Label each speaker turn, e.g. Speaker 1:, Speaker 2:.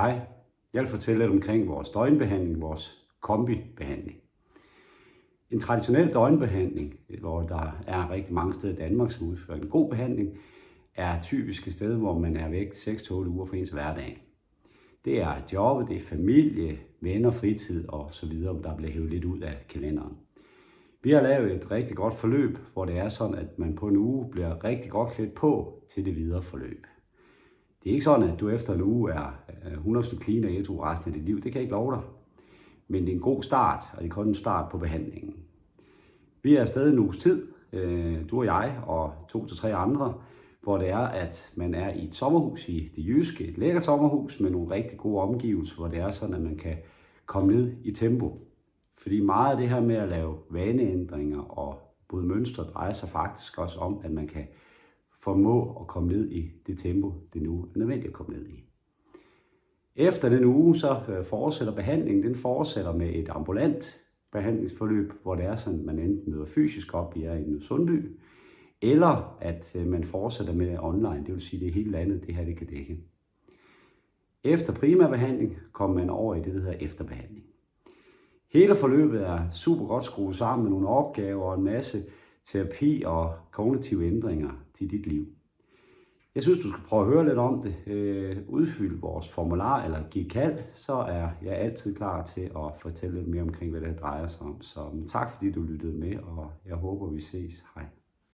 Speaker 1: Hej, jeg vil fortælle lidt omkring vores døgnbehandling, vores kombibehandling. En traditionel døgnbehandling, hvor der er rigtig mange steder i Danmark, som udfører en god behandling, er typisk et sted, hvor man er væk 6-8 uger fra ens hverdag. Det er jobbet, det er familie, venner, fritid og så videre, der bliver hævet lidt ud af kalenderen. Vi har lavet et rigtig godt forløb, hvor det er sådan, at man på en uge bliver rigtig godt klædt på til det videre forløb. Det er ikke sådan, at du efter en uge er 100% clean og ædru resten af dit liv. Det kan jeg ikke love dig. Men det er en god start, og det er kun en start på behandlingen. Vi er afsted en uges tid, du og jeg og 2-3 andre, hvor det er, at man er i et sommerhus i det jyske, et lækkert sommerhus med nogle rigtig gode omgivelser, hvor det er sådan, at man kan komme ned i tempo. Fordi meget af det her med at lave vaneændringer og både mønstre drejer sig faktisk også om, at man kan formå at komme ned i det tempo, det nu er nødvendigt at komme ned i. Efter den uge, så fortsætter behandlingen. Den fortsætter med et ambulant behandlingsforløb, hvor det er sådan, at man enten møder fysisk op i Sundby, eller at man fortsætter med online. Det vil sige, at det er hele landet, det her det kan dække. Efter primærbehandling kommer man over i det, der hedder efterbehandling. Hele forløbet er super godt skruet sammen med nogle opgaver og en masse terapi og kognitive ændringer til dit liv. Jeg synes, du skal prøve at høre lidt om det. Udfyld vores formular eller giv kald, så er jeg altid klar til at fortælle lidt mere omkring, hvad det drejer sig om. Så tak fordi du lyttede med, og jeg håber, vi ses. Hej.